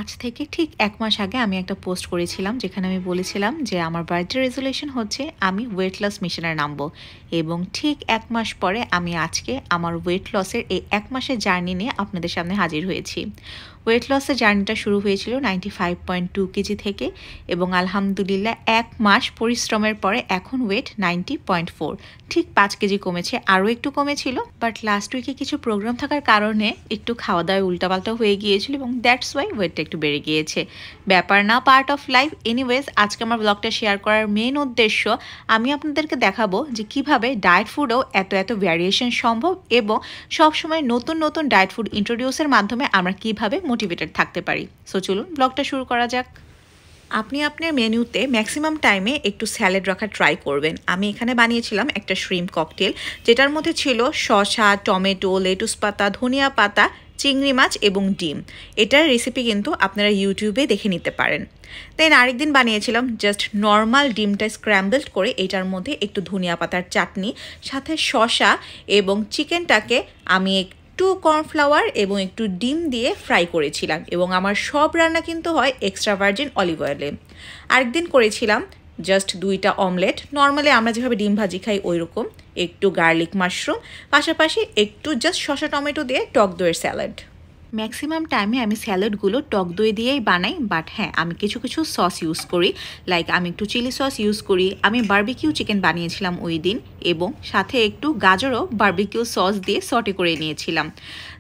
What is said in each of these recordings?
আজ থেকে ঠিক ১ মাস আগে আমি একটা পোস্ট করেছিলাম যেখানে আমি বলেছিলাম যে আমার বার্থডে রেজলিউশন হচ্ছে আমি ওয়েট লস মিশনে নামবো এবং ঠিক ১ মাস পরে আমি আজকে আমার ওয়েট লসের এই ১ মাসের জার্নি নিয়ে আপনাদের সামনে হাজির হয়েছি। ওয়েট লসের জার্নিটা শুরু হয়েছিল 95.2 কেজি থেকে এবং আলহামদুলিল্লাহ ১ মাস পরিশ্রমের পরে এখন ওয়েট 90.4, ঠিক 5 কেজি কমেছে। আরও একটু কমেছিল, বাট লাস্ট উইকে কিছু প্রোগ্রাম থাকার কারণে একটু খাওয়া দাওয়ায় উল্টাপাল্টা হয়ে গিয়েছিল এবং দ্যাটস ওয়াই ওয়েটটা একটু বেড়ে গিয়েছে। ব্যাপার না, পার্ট অফ লাইফ। এনিওয়েজ, আজকে আমার ব্লগটা শেয়ার করার মেন উদ্দেশ্য আমি আপনাদেরকে দেখাবো যে কিভাবে ডায়েট ফুডেও এত ভ্যারিয়েশন সম্ভব এবং সবসময় নতুন নতুন ডায়েট ফুড ইন্ট্রোডিউসের মাধ্যমে আমরা কিভাবে মোটিভেটেড থাকতে পারি। সো চলুন ব্লগটা শুরু করা যাক। আপনি আপনার মেনুতে ম্যাক্সিমাম টাইমে একটু স্যালাড রাখার ট্রাই করবেন। আমি এখানে বানিয়েছিলাম একটা শ্রিম্প ককটেল, যেটার মধ্যে ছিল শসা, টমেটো, লেটুস পাতা, ধনিয়া পাতা, চিংড়ি মাছ এবং ডিম। এটার রেসিপি কিন্তু আপনারা ইউটিউবে দেখে নিতে পারেন। দেন আরেকদিন বানিয়েছিলাম জাস্ট নর্মাল ডিমটা স্ক্র্যাম্বলড করে এটার মধ্যে একটু ধনিয়া পাতার চাটনি, সাথে শসা এবং চিকেনটাকে আমি একটু কর্নফ্লাওয়ার এবং একটু ডিম দিয়ে ফ্রাই করেছিলাম এবং আমার সব রান্না কিন্তু হয় এক্সট্রা ভার্জিন অলিভ অয়েলে। আরেকদিন করেছিলাম জাস্ট 2টা অমলেট, নর্মালি আমরা যেভাবে ডিম ভাজি খাই ওই রকম, একটু গার্লিক মাশরুম, পাশাপাশি একটু জাস্ট শসা টমেটো দিয়ে টক দইয়ের স্যালাড। ম্যাক্সিমাম টাইমে আমি স্যালাডগুলো টক দই দিয়েই বানাই, বাট হ্যাঁ আমি কিছু সস ইউজ করি, লাইক আমি একটু চিলি সস ইউজ করি। আমি বারবিকিউ চিকেন বানিয়েছিলাম ওই দিন এবং সাথে একটু গাজরও বারবিকিউ সস দিয়ে সটে করে নিয়েছিলাম।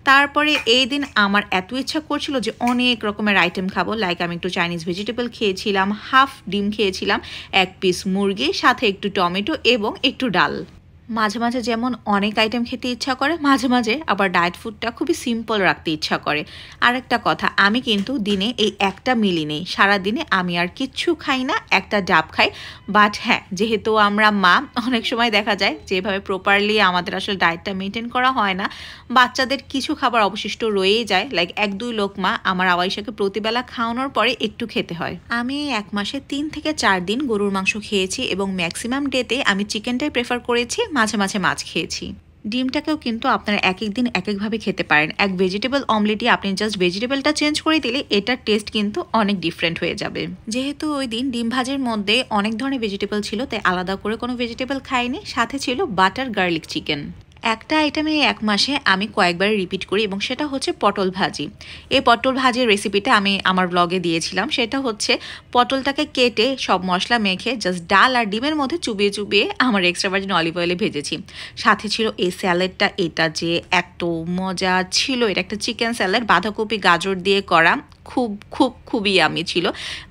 তারপরে এই দিন আমার এত ইচ্ছা করছিল যে অনেক রকমের আইটেম খাবো, লাইক আমি একটু চাইনিজ ভেজিটেবল খেয়েছিলাম, হাফ ডিম খেয়েছিলাম, 1 পিস মুরগি, সাথে একটু টমেটো এবং একটু ডাল। মাঝে মাঝে যেমন অনেক আইটেম খেতে ইচ্ছা করে, মাঝে মাঝে আবার ডায়েট ফুডটা খুবই সিম্পল রাখতে ইচ্ছা করে। আরেকটা কথা, আমি কিন্তু দিনে এই একটা মিলই নেই, সারাদিনে আমি আর কিচ্ছু খাই না, একটা ডাব খাই। বাট হ্যাঁ, যেহেতু আমরা মা, অনেক সময় দেখা যায় যেভাবে প্রপারলি আমাদের আসলে ডায়েটটা মেনটেন করা হয় না, বাচ্চাদের কিছু খাবার অবশিষ্ট রয়েই যায়, লাইক 1-2 লোকমা আমার আওয়াইশাকে প্রতিবেলা খাওয়ানোর পরে একটু খেতে হয়। আমি 1 মাসে 3 থেকে 4 দিন গরুর মাংস খেয়েছি এবং ম্যাক্সিমাম ডেতে আমি চিকেনটাই প্রেফার করেছি, মাঝে মাঝে মাছ খেয়েছি। ডিমটাকেও কিন্তু আপনারা এক এক দিন এক একভাবে খেতে পারেন। এক ভেজিটেবল অমলেটই আপনি জাস্ট ভেজিটেবলটা চেঞ্জ করে দিলে এটার টেস্ট কিন্তু অনেক ডিফারেন্ট হয়ে যাবে। যেহেতু ওই দিন ডিম ভাজির মধ্যে অনেক ধরনের ভেজিটেবল ছিল, তাই আলাদা করে কোনো ভেজিটেবল খাইনি, সাথে ছিল বাটার গার্লিক চিকেন। একটা আইটেমে 1 মাসে আমি কয়েকবার রিপিট করি এবং সেটা হচ্ছে পটল ভাজি। এই পটল ভাজির রেসিপিটা আমি আমার ব্লগে দিয়েছিলাম। সেটা হচ্ছে পটলটাকে কেটে সব মশলা মেখে জাস্ট ডাল আর ডিমের মধ্যে চুবিয়ে আমার এক্সট্রা ভার্জিন অলিভ অয়েলে ভেজেছি। সাথে ছিল এই স্যালাডটা, এটা যে এত মজা ছিল, এটা একটা চিকেন স্যালাড, বাঁধাকপি গাজর দিয়ে করা, খুবই ইয়ামি ছিল।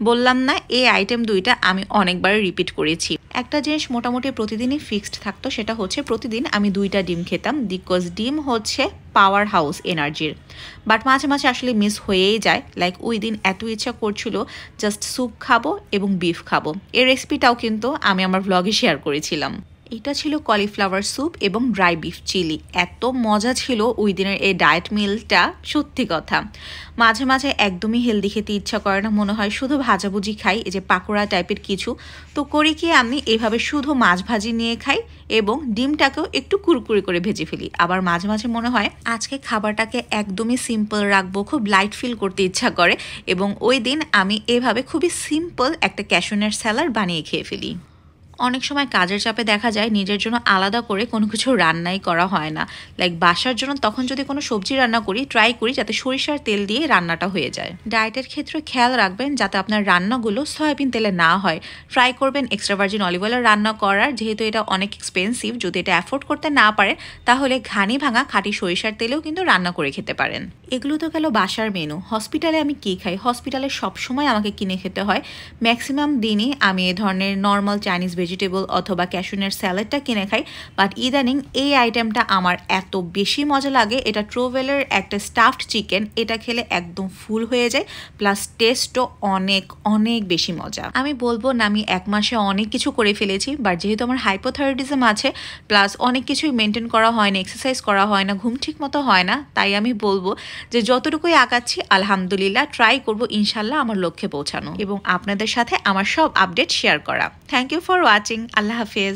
বললাম না, এই আইটেম 2টা আমি অনেকবার রিপিট করেছি। একটা জিনিস মোটামুটি প্রতিদিনই ফিক্সড থাকতো, সেটা হচ্ছে প্রতিদিন আমি 2টা ডিম খেতাম, বিকজ ডিম হচ্ছে পাওয়ার হাউস এনার্জির। বাট মাঝে মাঝে আসলে মিস হয়েই যায়, লাইক ওই দিন এত ইচ্ছা করছিল জাস্ট স্যুপ খাবো এবং বিফ খাবো। এই রেসিপিটাও কিন্তু আমি আমার ব্লগে শেয়ার করেছিলাম। এটা ছিল কলিফ্লাওয়ার স্যুপ এবং ড্রাই বিফ চিলি। এত মজা ছিল ওই দিনের এই ডায়েট মিলটা, সত্যি কথা। মাঝে মাঝে একদমই হেলদি খেতে ইচ্ছা করে না, মনে হয় শুধু ভাজাভুজি খাই, এই যে পাকোড়া টাইপের কিছু। তো করি কি, আমি এভাবে শুধু মাছ ভাজি নিয়ে খাই এবং ডিমটাকেও একটু কুরকুরে করে ভেজে ফেলি। আবার মাঝে মাঝে মনে হয় আজকে খাবারটাকে একদমই সিম্পল রাখবো, খুব লাইট ফিল করতে ইচ্ছা করে এবং ওই দিন আমি এভাবে খুবই সিম্পল একটা ক্যাশিউ স্যালাড বানিয়ে খেয়ে ফেলি। অনেক সময় কাজের চাপে দেখা যায় নিজের জন্য আলাদা করে কোনো কিছু রান্নাই করা হয় না, লাইক বাসার জন্য তখন যদি কোনো সবজি রান্না করি, ট্রাই করি যাতে সরিষার তেল দিয়ে রান্নাটা হয়ে যায়। ডায়েটের ক্ষেত্রে খেয়াল রাখবেন যাতে আপনার রান্নাগুলো সয়াবিন তেলে না হয়। ট্রাই করবেন এক্সট্রা ভার্জিন অলিভ অয়েলের রান্না করার, যেহেতু এটা অনেক এক্সপেন্সিভ। যদি এটা অ্যাফোর্ড করতে না পারেন তাহলে ঘানি ভাঙা খাঁটি সরিষার তেলেও কিন্তু রান্না করে খেতে পারেন। এগুলো তো গেল বাসার মেনু। হসপিটালে আমি কী খাই? হসপিটালে সবসময় আমাকে কিনে খেতে হয়। ম্যাক্সিমাম দিনই আমি এ ধরনের নর্মাল চাইনিজ ভেজিটেবল অথবা ক্যাশিউনাট স্যালাডটা কিনে খাই, বাট ইদানিং এই আইটেমটা আমার এত বেশি মজা লাগে। এটা ট্রোভেলের একটা স্টাফড চিকেন, এটা খেলে একদম ফুল হয়ে যায়, প্লাস টেস্টও অনেক বেশি মজা। আমি বলবো না আমি 1 মাসে অনেক কিছু করে ফেলেছি, বাট যেহেতু আমার হাইপোথাইরয়েডিজম আছে, প্লাস অনেক কিছুই মেনটেন করা হয় না, এক্সারসাইজ করা হয় না, ঘুম ঠিক মতো হয় না, তাই আমি বলবো যে যতটুকুই আগাচ্ছি আলহামদুলিল্লাহ, ট্রাই করবো ইনশাল্লাহ আমার লক্ষ্যে পৌঁছানো এবং আপনাদের সাথে আমার সব আপডেট শেয়ার করা। Thank you for watching. Allah হাফেজ।